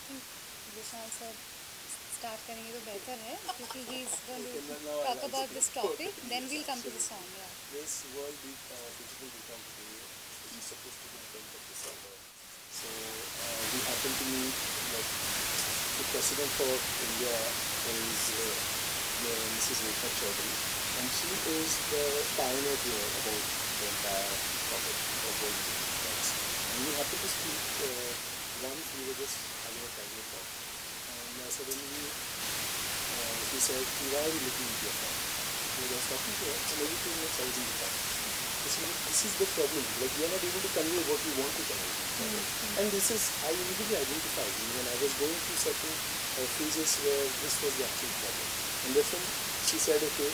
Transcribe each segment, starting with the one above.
think Vishal sir start करेंगे तो बेहतर है क्योंकि he is going to talk about this topic. Then we'll come to the song. Yeah. This World Digital Decom Day, which is supposed to be the 10th of December. So we happen to meet like the president of India is Mrs. Rekha Chaudhary, and she is the pioneer here about the entire topic of World Digital Decoms. And we happened to speak once we were just having a casual talk, and suddenly she said, "Why are you looking into your phone?" I was talking to her, and everything was I was in the phone. This is the problem. Like we are not able to convey what we want to convey. And this is I immediately identified when I was going through certain phases where this was the actual problem. And that's when she said, "Okay,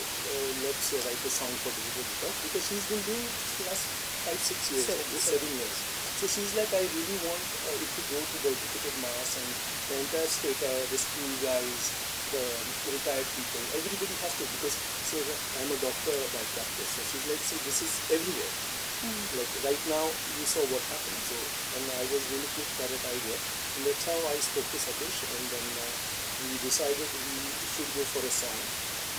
let's write a song for digital detox," because she's been doing it for the last 5-6 years, 7 years. So she's like, I really want it to go to the educated mass and the entire state, the school guys, the retired people, everybody has to, because say I'm a doctor by practice, so she's like, see, this is everywhere. Like right now you saw what happened, so and I was really quick for that idea, and that's how I spoke to Satish, and then we decided we should go for a song,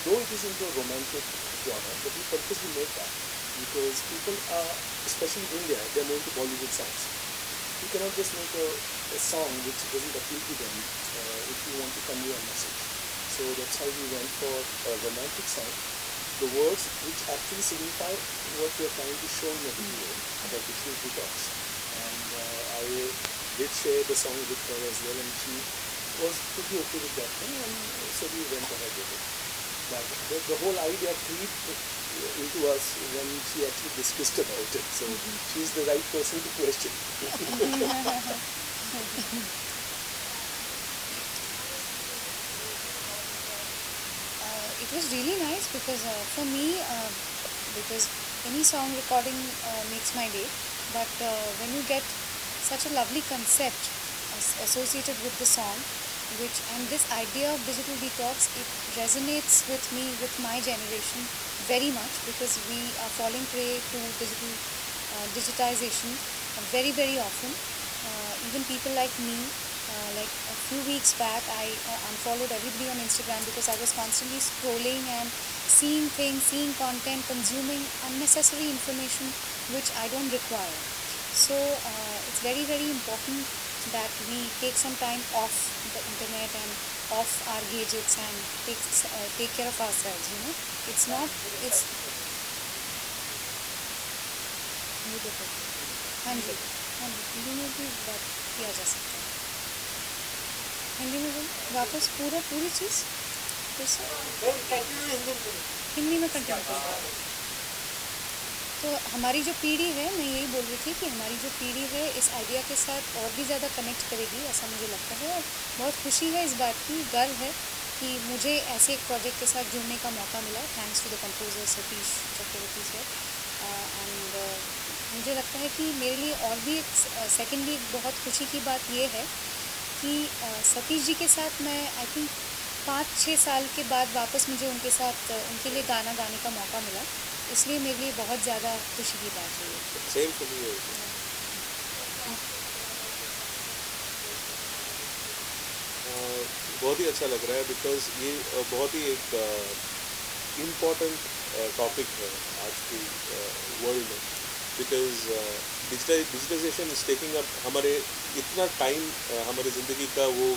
though it is into a romantic genre, but we purposely made that because people are, especially in India, they're more into Bollywood songs. You cannot just make a song which doesn't appeal to them if you want to convey a message. So that's how we went for a romantic song. The words which actually signify what we are trying to show in the video about digital detox. And I did share the song with her as well, and she was pretty okay with that thing, and so we went ahead with it. But the whole idea creeped into us when she actually discussed about it. So she's the right person to question. It was really nice because for me, because any song recording makes my day, but when you get such a lovely concept associated with the song, and this idea of digital detox, it resonates with me, with my generation very much, because we are falling prey to digitization very, very often. Even people like me, like a few weeks back, I unfollowed everybody on Instagram because I was constantly scrolling and seeing things, seeing content, consuming unnecessary information which I don't require. So it's very, very important that we take some time off the internet and off our gadgets and take care of ourselves. You know, it's not. It's. हाँ जी, हिंदी में भी बात किया जा सकता है. हिंदी में वापस पूरी चीज़ हिंदी में कंटिन्यू करें. तो हमारी जो पीढ़ी है, मैं यही बोल रही थी कि हमारी जो पीढ़ी है इस आइडिया के साथ और भी ज़्यादा कनेक्ट करेगी, ऐसा मुझे लगता है. और बहुत खुशी है इस बात की, गर्व है कि मुझे ऐसे एक प्रोजेक्ट के साथ जुड़ने का मौका मिला, thanks to the composer Satish Chakravarthy sir. And मुझे लगता है कि मेरे लिए और भी सेकेंडली एक बहुत खुशी की बात ये है कि सतीश जी के साथ मैं आई थिंक 5-6 साल के बाद वापस मुझे उनके साथ उनके लिए गाना गाने का मौका मिला, इसलिए मेरे लिए बहुत ज़्यादा खुशी की बात है. Same for me. बहुत ही अच्छा लग रहा है बिकॉज ये बहुत ही एक इम्पॉर्टेंट टॉपिक है आज की वर्ल्ड में, because digitisation is taking up हमारे इतना टाइम हमारे ज़िंदगी का वो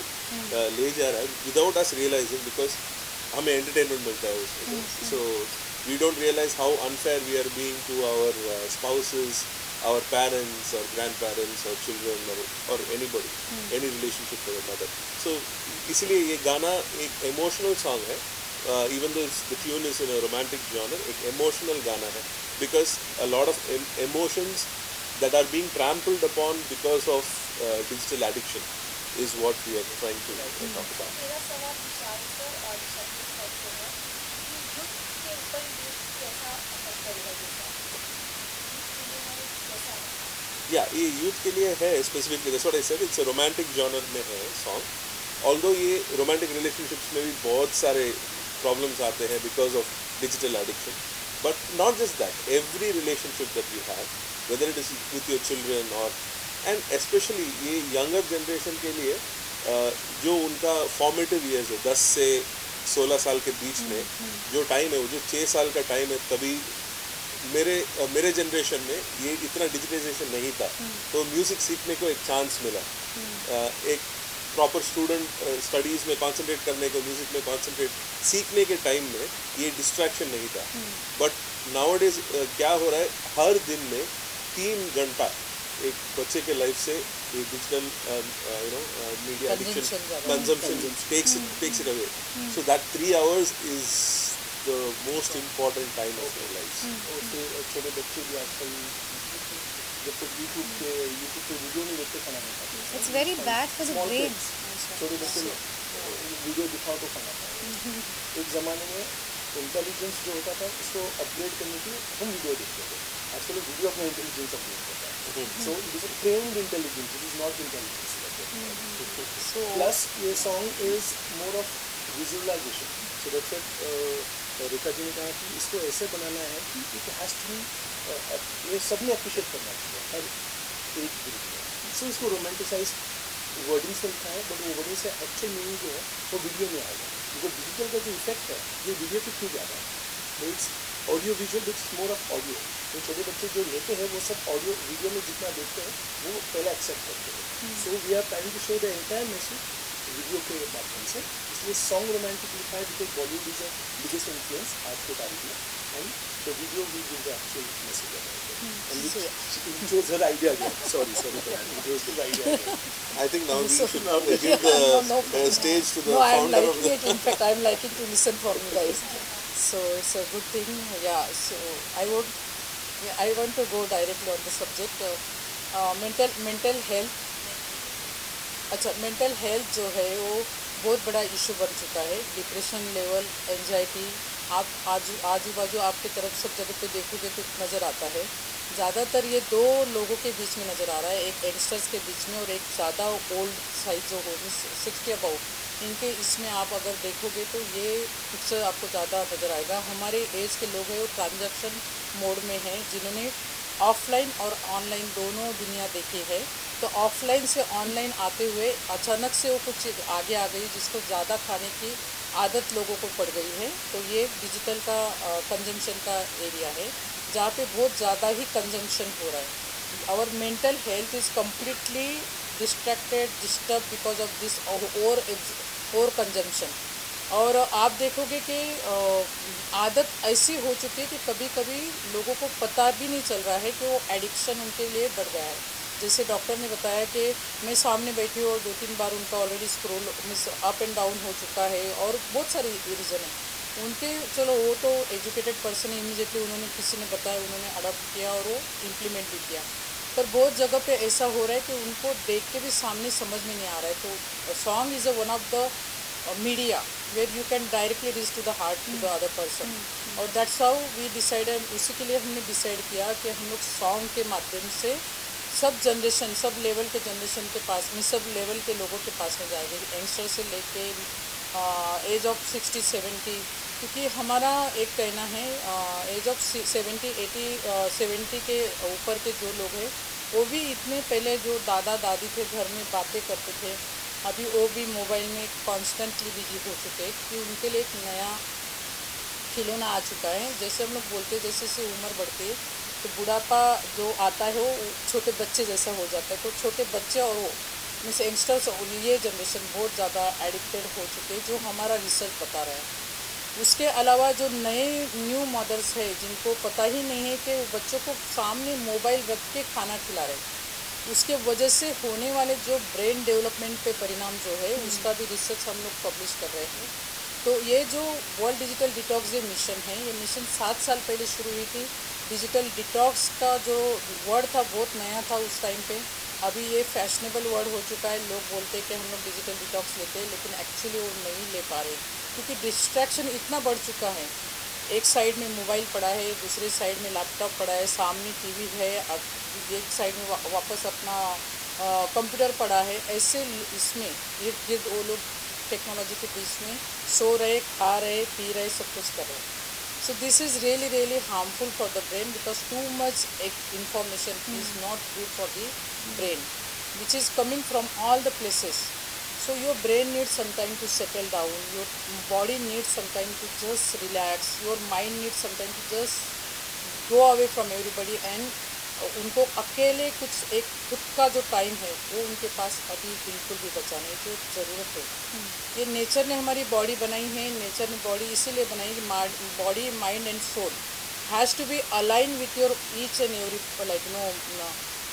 ले जा रहा है विदाउट अस रियलाइजिंग, बिकॉज हमें एंटरटेनमेंट मिलता है उसमें. सो we don't realize how unfair we are being to our spouses, our parents, or grandparents, or children, or anybody, any relationship for that matter. So, इसलिए ये गाना एक emotional song है, even though the tune is in a romantic genre, एक emotional गाना है, because a lot of emotions that are being trampled upon because of digital addiction is what we are trying to talk about. मेरा सवाल विशाल sir और Satish sir को है कि युद्ध के ऊपर यूथ कैसा असर करेगा या ये यूथ के लिए है specifically. That's what I said, it's a romantic genre में है सॉन्ग. ऑल्दो ये रोमांटिक रिलेशनशिप्स में भी बहुत सारे प्रॉब्लम्स आते हैं because of digital addiction, but not just that, every relationship that you have, whether it is with your children और एंड स्पेशली ये यंगर जनरेशन के लिए जो उनका फॉर्मेटिव ईयर्स है 10 से 16 साल के बीच में जो टाइम है, वो जो 6 साल का टाइम है, तभी मेरे जनरेशन में ये इतना डिजिटाइजेशन नहीं था, तो म्यूज़िक सीखने को एक चांस मिला। एक प्रॉपर स्टूडेंट स्टडीज़ में कंसंट्रेट करने को, म्यूज़िक में कंसंट्रेट सीखने के टाइम में ये डिस्ट्रैक्शन नहीं था। बट नाउअडेज क्या हो रहा है, हर दिन में 3 घंटा एक बच्चे के लाइफ से ये digital media addiction consumption takes it away. So that 3 hours is the most important time of their lives. और फिर छोटे बच्चे भी आजकल जब तक यूट्यूब पे वीडियो नहीं देखते खाना नहीं खाते। It's very bad for the Small brain. kids, छोटे बच्चे वीडियो दिखाओ तो खाना खाओ। एक ज़माने में इंटेलिजेंस जो होता था उसको अपग्रेड करने के लिए हम वीडियो देखते थे, आजकल वीडियो अपना इंटेलिजेंस अपग्रेड करता है। So it is trained intelligence, it is not intelligence. Plus ये song is more of visualisation. So that's what Rekha ji ने कहा कि इसको ऐसे बनाना है कि इट हैज़ टू बी, ये सबने अप्रिशिएट करना चाहिए हर एक ग्रुप में। सो इसको रोमांटिसाइज वर्डिंग से लिखा है, बट वो वर्डिंग से एक्चुअल मीनिंग जो है वो वीडियो में आएगा। बिकॉज डिजिटल का जो इफेक्ट है ये वीडियो पे क्यों ज़्यादा है, it's audio visual, it's more of audio. तो छोटे बच्चे जो लेते हैं वो सब ऑडियो वीडियो में जितना देखते हैं वो पहले एक्सेप्ट करते हैं। So we are trying to show the entire message video के माध्यम से, इसलिए सॉन्ग रोमांटिक लिखा है because Bollywood is the biggest influence आज के तारीख में, and the video we give the actual message about it, and which was her idea again. Sorry, it was his idea again. I think now we should give the stage to the No, I'm founder of liking the... it. In fact, I'm liking to listen from you guys. So it's a good thing. Yeah. So I want to go directly on the subject. Mental health. अच्छा, mental health जो है वो बहुत बड़ा issue बन चुका है। Depression level, anxiety, आप आजू बाजू आपकी तरफ सब जगह पे देखोगे तो नज़र आता है। ज़्यादातर ये 2 लोगों के बीच में नज़र आ रहा है, एक यंगस्टर्स के बीच में और एक ज़्यादा ओल्ड साइज जो हो 60 अबाउ, इनके इसमें आप अगर देखोगे तो ये पिक्चर आपको ज़्यादा नज़र आएगा। हमारे एज के लोग हैं वो ट्रांजैक्शन मोड में हैं, जिन्होंने ऑफलाइन और ऑनलाइन दोनों दुनिया देखी है। तो ऑफलाइन से ऑनलाइन आते हुए अचानक से वो कुछ आगे आ गई, जिसको ज़्यादा खाने की आदत लोगों को पड़ गई है। तो ये डिजिटल का कंजम्पशन का एरिया है जहाँ पे बहुत ज़्यादा ही कंजम्पशन हो रहा है। Our mental health is completely distracted, disturb because of this और कंजम्पशन। और आप देखोगे कि आदत ऐसी हो चुकी है कि कभी कभी लोगों को पता भी नहीं चल रहा है कि वो एडिक्शन उनके लिए बढ़ गया है। जैसे डॉक्टर ने बताया कि मैं सामने बैठी हूँ और 2-3 बार उनका already scroll up and down हो चुका है, और बहुत सारे रीज़न है उनके। चलो वो तो एजुकेटेड पर्सन है, इमीडिएटली उन्होंने किसी ने बताया, उन्होंने अडॉप्ट किया और वो इम्प्लीमेंट भी किया। पर बहुत जगह पे ऐसा हो रहा है कि उनको देख के भी सामने समझ में नहीं आ रहा है। तो song is one of the media where you can directly reach to the heart to the other person, और दैट्स हाउ वी डिसाइडेड। उसी के लिए हमने डिसाइड किया कि हम लोग सॉन्ग के माध्यम से सब जनरेशन, सब लेवल के जनरेशन के पास में, सब लेवल के लोगों के पास में जाएंगे, यंगस्टर से लेके एज ऑफ 60-70, क्योंकि हमारा एक कहना है एज ऑफ 70 के ऊपर के जो लोग हैं वो भी इतने पहले जो दादा दादी थे घर में बातें करते थे, अभी वो भी मोबाइल में कॉन्स्टेंटली बिजी हो चुके हैं, कि उनके लिए एक नया खिलौना आ चुका है। जैसे हम लोग बोलते हैं जैसे जैसे उम्र बढ़ती है तो बुढ़ापा जो आता है वो छोटे बच्चे जैसा हो जाता है। तो छोटे बच्चे और वो मीन्स यंगस्टर्स, ये जनरेशन बहुत ज़्यादा एडिक्टेड हो चुके हैं, जो हमारा रिसर्च बता रहा है। उसके अलावा जो नए न्यू मदर्स है जिनको पता ही नहीं है कि वो बच्चों को सामने मोबाइल रख के खाना खिला रहे हैं, उसके वजह से होने वाले जो ब्रेन डेवलपमेंट पे परिणाम जो है उसका भी रिसर्च हम लोग पब्लिश कर रहे हैं। तो ये जो वर्ल्ड डिजिटल डिटॉक्स ये मिशन है, ये मिशन 7 साल पहले शुरू हुई थी। डिजिटल डिटॉक्स का जो वर्ड था बहुत नया था उस टाइम पे, अभी ये फैशनेबल वर्ड हो चुका है। लोग बोलते हैं कि हम लोग डिजिटल डिटॉक्स लेते हैं, लेकिन एक्चुअली वो नहीं ले पा रहे, क्योंकि डिस्ट्रैक्शन इतना बढ़ चुका है। एक साइड में मोबाइल पड़ा है, दूसरे साइड में लैपटॉप पड़ा है, सामने टीवी है, एक साइड में वापस अपना कंप्यूटर पड़ा है। ऐसे इसमें इर्द गिर्द वो लोग टेक्नोलॉजी के बीच में सो रहे, खा रहे, पी रहे, सब कुछ कर रहे। So this is really harmful for the brain, because too much information is not good for the brain, which is coming from all the places. So So your brain needs some time to settle down, your body needs some time to just relax, your mind needs some time to just go away from everybody and उनको अकेले कुछ एक खुद का जो time है वो उनके पास अभी बिल्कुल भी बचा नहीं जो ज़रूरत है। ये नेचर ने हमारी बॉडी बनाई है, नेचर ने बॉडी इसीलिए बनाई कि body mind and soul has to be align with your each and every like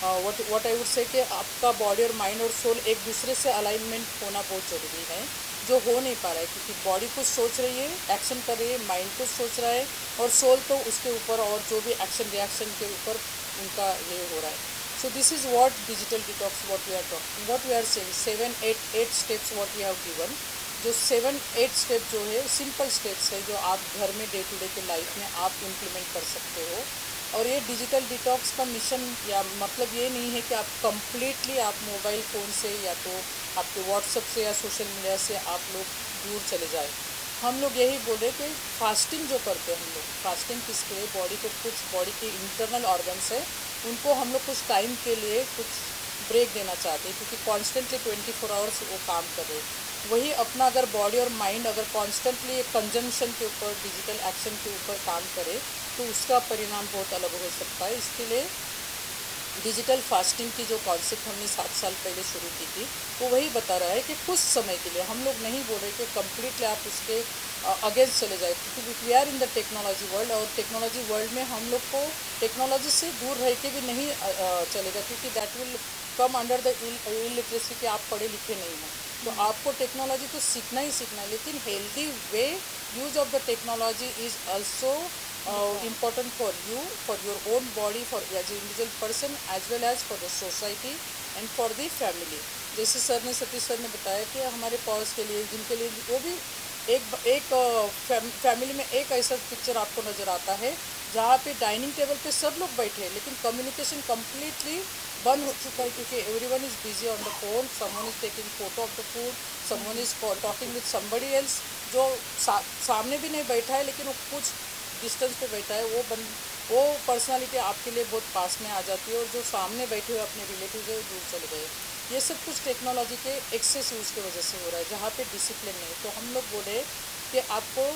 what I would say कि आपका बॉडी और माइंड और सोल एक दूसरे से अलाइनमेंट होना बहुत ज़रूरी है, जो हो नहीं पा रहा है क्योंकि बॉडी कुछ सोच रही है, एक्शन कर रही है, माइंड कुछ सोच रहा है और सोल तो उसके ऊपर और जो भी एक्शन रिएक्शन के ऊपर उनका ये हो रहा है। So this is what digital detox what we are talking, what we are saying 7-8 steps what we have given. जो 7-8 स्टेप जो है सिंपल स्टेप्स है जो आप घर में डे टू डे के लाइफ में आप इम्प्लीमेंट कर सकते हो। और ये डिजिटल डिटॉक्स का मिशन या मतलब ये नहीं है कि आप कम्प्लीटली आप मोबाइल फ़ोन से या तो आपके व्हाट्सएप से या सोशल मीडिया से आप लोग दूर चले जाए। हम लोग यही बोल रहे कि फास्टिंग जो करते हैं हम लोग, फास्टिंग किसके बॉडी को कुछ बॉडी के इंटरनल ऑर्गन्स है उनको हम लोग कुछ टाइम के लिए कुछ ब्रेक देना चाहते हैं क्योंकि कॉन्स्टेंटली 24 आवर्स वो काम कर रहे हैं। वही अपना अगर बॉडी और माइंड अगर कॉन्स्टेंटली कंजम्पशन के ऊपर डिजिटल एक्शन के ऊपर काम करे तो उसका परिणाम बहुत अलग हो सकता है। इसके लिए डिजिटल फास्टिंग की जो कॉन्सेप्ट हमने 7 साल पहले शुरू की थी वो वही बता रहा है कि कुछ समय के लिए हम लोग नहीं बोल रहे कि कम्प्लीटली आप उसके अगेंस्ट चले जाए क्योंकि we are in the technology world और टेक्नोलॉजी वर्ल्ड में हम लोग को टेक्नोलॉजी से दूर रह के भी नहीं चलेगा क्योंकि that will come under the illiteracy कि आप पढ़े लिखे नहीं हैं। तो आपको टेक्नोलॉजी तो सीखना ही सीखना है लेकिन healthy way use of the technology is also important for you, for your own body, for as an individual person as well as for the society and for the family। जैसे Satish sir ने बताया कि हमारे pause के लिए जिनके लिए वो भी एक फैमिली में एक ऐसा पिक्चर आपको नज़र आता है जहाँ पे डाइनिंग टेबल पे सब लोग बैठे हैं लेकिन कम्युनिकेशन कम्प्लीटली बंद हो चुका है क्योंकि everyone is busy on the phone, someone is taking photo of the food, someone is talking with somebody else जो सामने भी नहीं बैठा है लेकिन वो कुछ डिस्टेंस पे बैठा है वो पर्सनालिटी आपके लिए बहुत पास में आ जाती है और जो सामने बैठे हुए अपने रिलेटिव है वो दूर चले गए। ये सब कुछ टेक्नोलॉजी के एक्सेस यूज़ की वजह से हो रहा है जहाँ पे डिसिप्लिन नहीं। तो हम लोग बोले कि आपको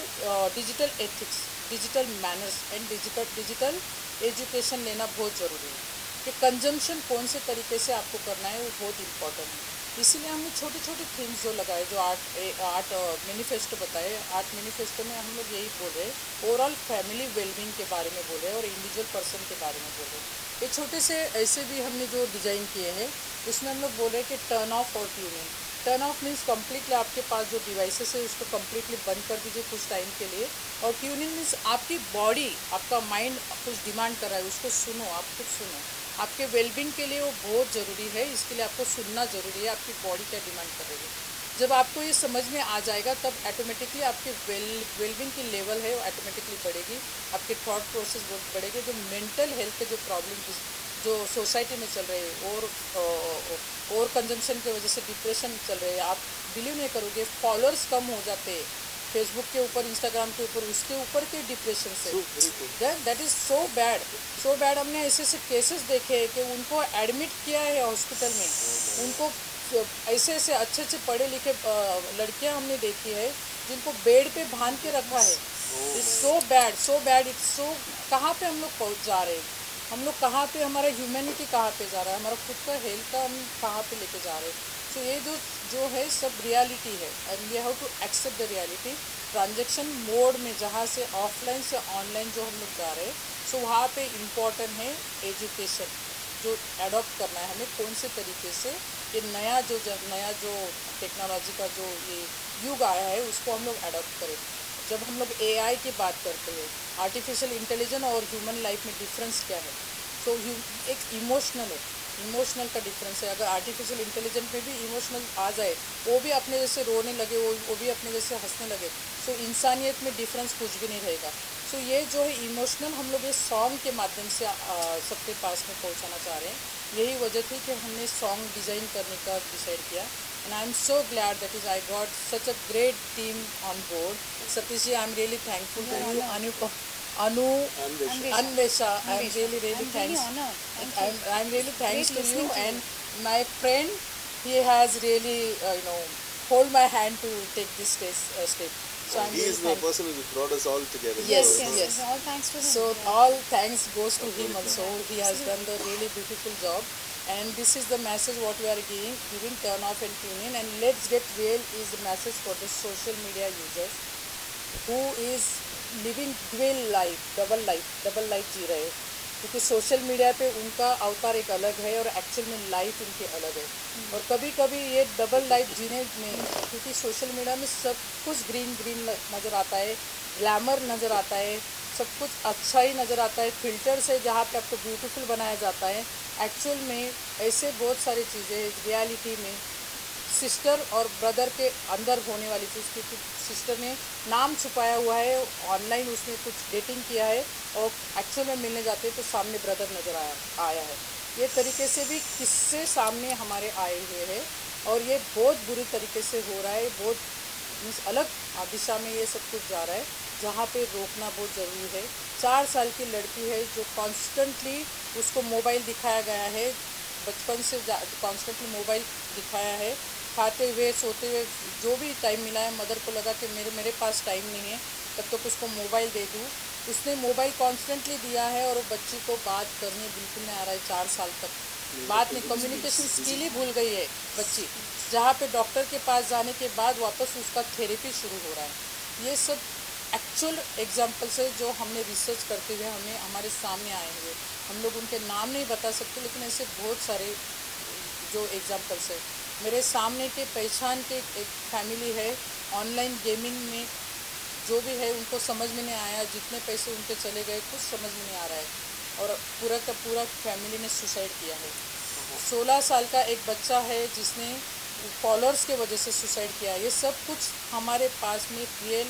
digital ethics, digital manners and digital education लेना बहुत ज़रूरी है कि कंजम्पशन कौन से तरीके से आपको करना है वो बहुत इम्पॉर्टेंट है। इसीलिए हमने छोटे छोटे थीम्स जो लगाए जो आर्ट मैनिफेस्टो बताए। आर्ट मैनिफेस्टो में हम लोग यही बोल रहे हैं ओवरऑल फैमिली वेलबींग के बारे में बोल रहे हैं और इंडिविजुअल पर्सन के बारे में बोल रहे हैं। ये छोटे से ऐसे भी हमने जो डिज़ाइन किए हैं उसमें हम लोग बोल रहे हैं कि टर्न ऑफ और tune in. Turn off means completely आपके पास जो डिवाइसेस है उसको कम्प्लीटली बंद कर दीजिए कुछ टाइम के लिए और ट्यून इन मीन्स आपकी बॉडी आपका माइंड कुछ डिमांड कर रहा है उसको सुनो, आप कुछ सुनो। आपके वेलबींग के लिए वो बहुत ज़रूरी है, इसके लिए आपको सुनना ज़रूरी है आपकी बॉडी क्या डिमांड कर रही है। जब आपको ये समझ में आ जाएगा तब ऑटोमेटिकली आपके वेलबींग की लेवल है वो ऑटोमेटिकली बढ़ेगी, आपके थॉट प्रोसेस बहुत बढ़ेगी। जो मेंटल हेल्थ के जो प्रॉब्लम जो सोसाइटी में चल रहे हैं और कंजम्पशन की वजह से डिप्रेशन चल रहे हैं, आप बिलीव नहीं करोगे फॉलोअर्स कम हो जाते हैं फेसबुक के ऊपर, इंस्टाग्राम के ऊपर, उसके ऊपर के डिप्रेशन से। That is so bad. हमने ऐसे ऐसे केसेस देखे हैं कि उनको एडमिट किया है हॉस्पिटल में, उनको ऐसे ऐसे अच्छे पढ़े लिखे लड़कियां हमने देखी है जिनको बेड पे बांध के रखा है। It's so bad it's so. कहाँ पे हम लोग पहुँच जा रहे हैं, हम लोग कहाँ पे, हमारा ह्यूमैनिटी कहाँ पे जा रहा है, हमारा खुद का हेल्थ का हम कहाँ पे लेके जा रहे हैं। तो ये जो है सब रियलिटी है and we have to accept the reality. Transaction mode में जहाँ से ऑफलाइन से ऑनलाइन जो हम लोग जा रहे हैं सो वहाँ पे इम्पॉर्टेंट है एजुकेशन जो एडॉप्ट करना है हमें कौन से तरीके से। ये नया जो टेक्नोलॉजी का जो ये युग आया है उसको हम लोग एडॉप्ट करें। जब हम लोग AI की बात करते हैं, आर्टिफिशियल इंटेलिजेंस और ह्यूमन लाइफ में डिफरेंस क्या है? तो एक इमोशनल का डिफरेंस है। अगर आर्टिफिशियल इंटेलिजेंस में भी इमोशनल आ जाए, वो भी अपने जैसे रोने लगे, वो भी अपने जैसे हंसने लगे, तो इंसानियत में डिफरेंस कुछ भी नहीं रहेगा। तो ये जो है इमोशनल हम लोग ये सॉन्ग के माध्यम से सबके पास में पहुंचाना चाह रहे हैं। यही वजह थी कि हमने सॉन्ग डिज़ाइन करने का डिसाइड किया and I am so glad that is I got such a great team on board. Satish ji, I am really thankful to you. Anvesha, I'm really thanks. I'm really thanks to you and my friend. He has really hold my hand to take this step. So I'm He really is the thankful. person who brought us all together. Yes, So, yes. All thanks to him. So yeah. all thanks goes to him Absolutely. also. He has done the really beautiful job, and this is the message what we are giving. Turn off and tune in, and let's get real is the message for the social media users who is living double life जी रहे हैं, क्योंकि social media पे उनका अवतार एक अलग है और एक्चुअल में लाइफ उनकी अलग है। और कभी कभी ये डबल लाइफ जीने में, क्योंकि सोशल मीडिया में सब कुछ ग्रीन नज़र आता है, ग्लैमर नज़र आता है, सब कुछ अच्छा ही नज़र आता है, फिल्टर से जहाँ पे आपको ब्यूटीफुल बनाया जाता है। एक्चुअल में ऐसे बहुत सारी चीज़ें रियलिटी में सिस्टर और ब्रदर के अंदर होने वाली चीज़, क्योंकि सिस्टर ने नाम छुपाया हुआ है, ऑनलाइन उसने कुछ डेटिंग किया है और एक्चुअल में मिलने जाते हैं तो सामने ब्रदर नज़र आया है। ये तरीके से भी किस्से सामने हमारे आए हुए हैं और ये बहुत बुरी तरीके से हो रहा है, बहुत मीन्स अलग दिशा में ये सब कुछ जा रहा है, जहाँ पे रोकना बहुत ज़रूरी है। 4 साल की लड़की है जो कॉन्स्टेंटली उसको मोबाइल दिखाया गया है, बचपन से कॉन्स्टेंटली मोबाइल दिखाया है, खाते हुए सोते हुए जो भी टाइम मिला है, मदर को लगा कि मेरे पास टाइम नहीं है तब तक उसको मोबाइल दे दूँ। उसने मोबाइल कॉन्स्टेंटली दिया है और वो बच्ची को बात करने बिल्कुल नहीं आ रहा है। 4 साल तक बात नहीं, कम्युनिकेशन स्किल ही भूल गई है बच्ची, जहाँ पे डॉक्टर के पास जाने के बाद वापस उसका थेरेपी शुरू हो रहा है। ये सब एक्चुअल एग्जाम्पल्स है जो हमने रिसर्च करते हुए हमें हमारे सामने आए हुए। हम लोग उनके नाम नहीं बता सकते, लेकिन ऐसे बहुत सारे जो एग्जाम्पल्स है मेरे सामने के पहचान के एक फैमिली है, ऑनलाइन गेमिंग में जो भी है उनको समझ में नहीं आया, जितने पैसे उनके चले गए कुछ समझ में नहीं आ रहा है और पूरा का पूरा फैमिली ने सुसाइड किया है। 16 साल का एक बच्चा है जिसने फॉलोअर्स के वजह से सुसाइड किया। ये सब कुछ हमारे पास में रियल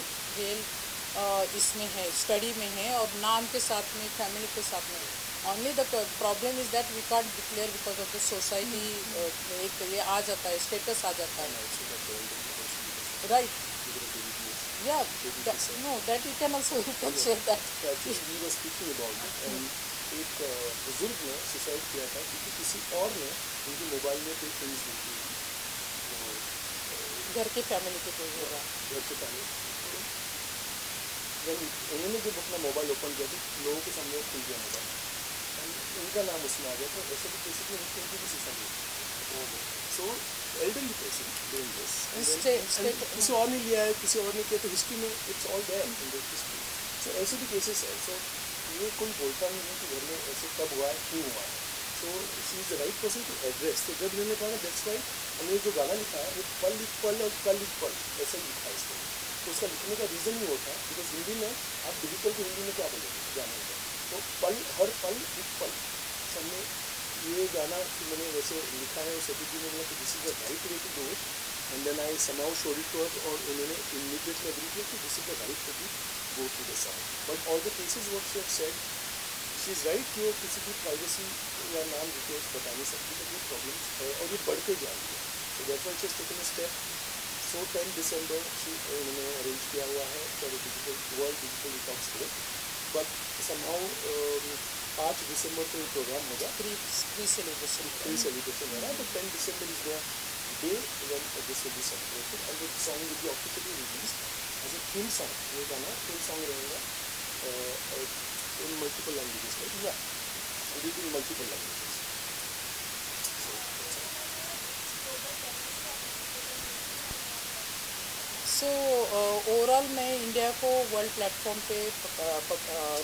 इसमें है, स्टडी में है और नाम के साथ में, फैमिली के साथ में। Only the problem is that we can't declare because of the society. एक ये आ जाता है, स्टेटस आ जाता है, राइट? या know that you can also share that. We were speaking about it and एक बुजुर्ग ने सुसाइड किया था क्योंकि किसी और ने उनके मोबाइल में कोई फिल्म देखी, घर के फैमिली के कोई होगा, घर के फैमिली। उन्होंने जब अपना मोबाइल ओपन किया तो लोगों के सामने खुल गया मोबाइल, उनका नाम उसमें आ गया। तो ऐसे भी बेसिकली उनकी भी सुसाइड हुई। सो एल्डरली पर्सन डूइंग दिस, किसी और ने लिया है, किसी और ने किया, तो हिस्ट्री में it's all there in the history. So ऐसे भी केसेस है। सो ये कोई बोलता नहीं है कि घर में ऐसे कब हुआ है, क्यों हुआ है। So she is the right person to address. तो जब इन्होंने कहा दैट्स वाई हमने जो गाना लिखा है वो पल लिख पल और कल लिख पल ऐसा ही लिखा है इसको। तो उसका लिखने का रीज़न ही होता है बिकॉज हिंदी में आप डिजिटल को हिंदी में क्या बोलेंगे गाने में, तो पल, हर पल एक पल। हमने ये गाना मैंने वैसे लिखा है और सभी जी ने बोला कि this is the right way to do it and then I somehow showed it to her, और उन्होंने इमीडिएटली एग्री किया कि this is the right way to go to the song. But all the cases what she had said, she is right कि वो किसी की privacy या नाम डिटेल्स बता नहीं सकती, तो ये प्रॉब्लम है और ये बढ़ते जा रही है। So that's why she has taken a step. So 10 दिसंबर उन्होंने अरेंज किया हुआ है for digital world digital detox day. But somehow 5 दिसंबर को प्रोग्राम होगा, प्री सेलिब्रेशन हो रहा है। तो 10 दिसंबर is the day when this will be celebrated and the song will be officially released as a theme song. ये गाना थीम सॉन्ग रहेगा इन मल्टीपल लैंग्वेजेस में, या इन मल्टीपल लैंग्वेजेस। सो ओवरऑल मैं इंडिया को वर्ल्ड प्लेटफॉर्म पे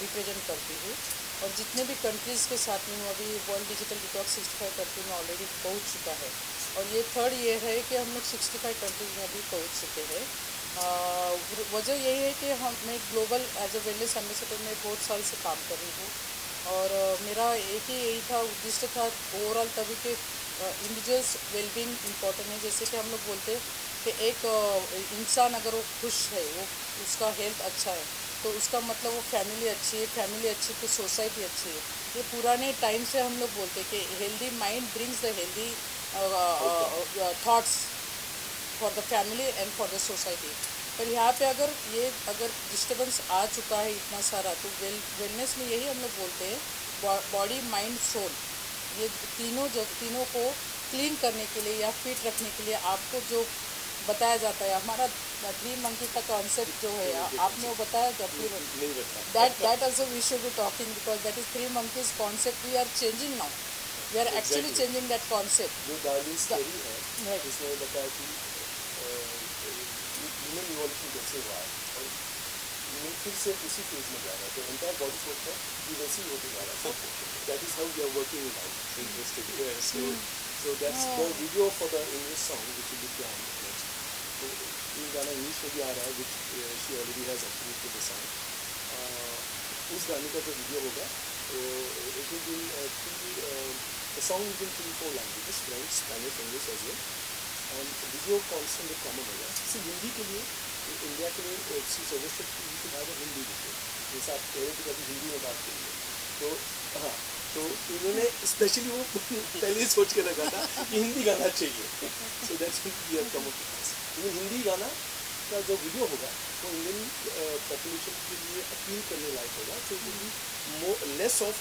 रिप्रेजेंट करती हूँ और जितने भी कंट्रीज़ के साथ में हूँ, अभी वर्ल्ड डिजिटल डिटॉक्स 65 कंट्री में ऑलरेडी पहुँच चुका है और ये थर्ड ये है कि हम लोग 65 कंट्रीज़ में अभी पहुँच चुके हैं। वजह यही है कि मैं global as a wellness ambassador में बहुत साल से काम कर रही हूँ और मेरा एक ही यही था, उद्देश्य था ओवरऑल तभी कि इंडिविजुअल्स वेलबींग इम्पॉर्टेंट है। जैसे कि हम लोग बोलते हैं कि एक इंसान अगर वो खुश है, वो उसका हेल्थ अच्छा है, तो उसका मतलब वो फैमिली अच्छी है, फैमिली अच्छी तो सोसाइटी अच्छी है। ये पुराने टाइम से हम लोग बोलते हैं कि healthy mind brings the healthy thoughts for the family and for the society. पर यहाँ पे अगर डिस्टर्बेंस आ चुका है इतना सारा, तो वेलनेस में यही हम लोग बोलते हैं बॉडी माइंड सोल, ये तीनों को क्लीन करने के लिए या फिट रखने के लिए आपको जो बताया जाता है। हमारा 3 मंकी का कॉन्सेप्ट जो है आपने वो बताया क्या? नहीं बता। That also we should be talking because that is 3 monkeys concept we are changing now. We are actually changing that concept. जो डार्विन थ्योरी है इसमें बताया कि ह्यूमन इवोल्यूशन कैसे हुआ है और ह्यूमन फिर से उसी फेज में जा रहा है, तो एंटायर बॉडी सोचता है कि वैसे ही होते जा रहा है। That is how we are working it out. Interesting. So that's the video for the English song which will be planned next. So ये गाना इंग्लिश में भी आ रहा है which she already has approved to the song. उस गाने का जो वीडियो होगा it will be the song will be in 3-4 languages, French, Spanish, English as well. And video concept में कॉमन होगा। सिर्फ हिंदी के लिए इंडिया के लिए शी सजेस्टेड कि you should have a Hindi video, जैसे आप कह रहे थे कभी हिंदी में बात करेंगे, तो हाँ, तो इन्होंने स्पेशली वो पहले ही सोच के रखा था कि हिंदी गाना चाहिए। So that's we have come up with this. Hindi गाना का जो वीडियो होगा वो इंडियन पॉपुलेशन के लिए अपील करने लायक होगा, तो it will be less of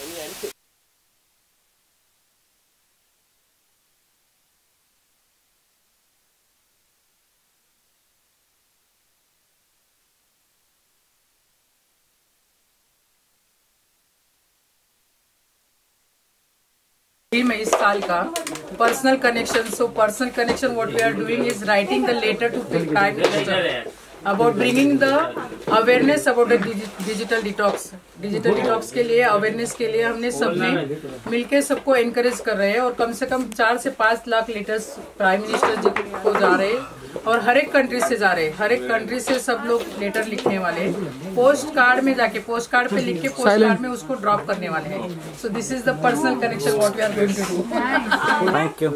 any anti. में इस साल का personal connection. So personal connection what we are doing is writing the letter to prime minister about bringing the awareness about the digital detox. Digital detox के लिए awareness के लिए हमने सबने मिलके सबको एनकरेज कर रहे हैं और कम से कम 4 से 5 लाख लेटर्स प्राइम मिनिस्टर जी को जा रहे हैं और हर एक कंट्री से जा रहे हैं। हर एक कंट्री से सब लोग लेटर लिखने वाले हैं, पोस्ट कार्ड में जाके पोस्ट कार्ड पे लिख के पोस्ट कार्ड में उसको ड्रॉप करने वाले हैं। So this is the personal connection what we are going to do. Thank you.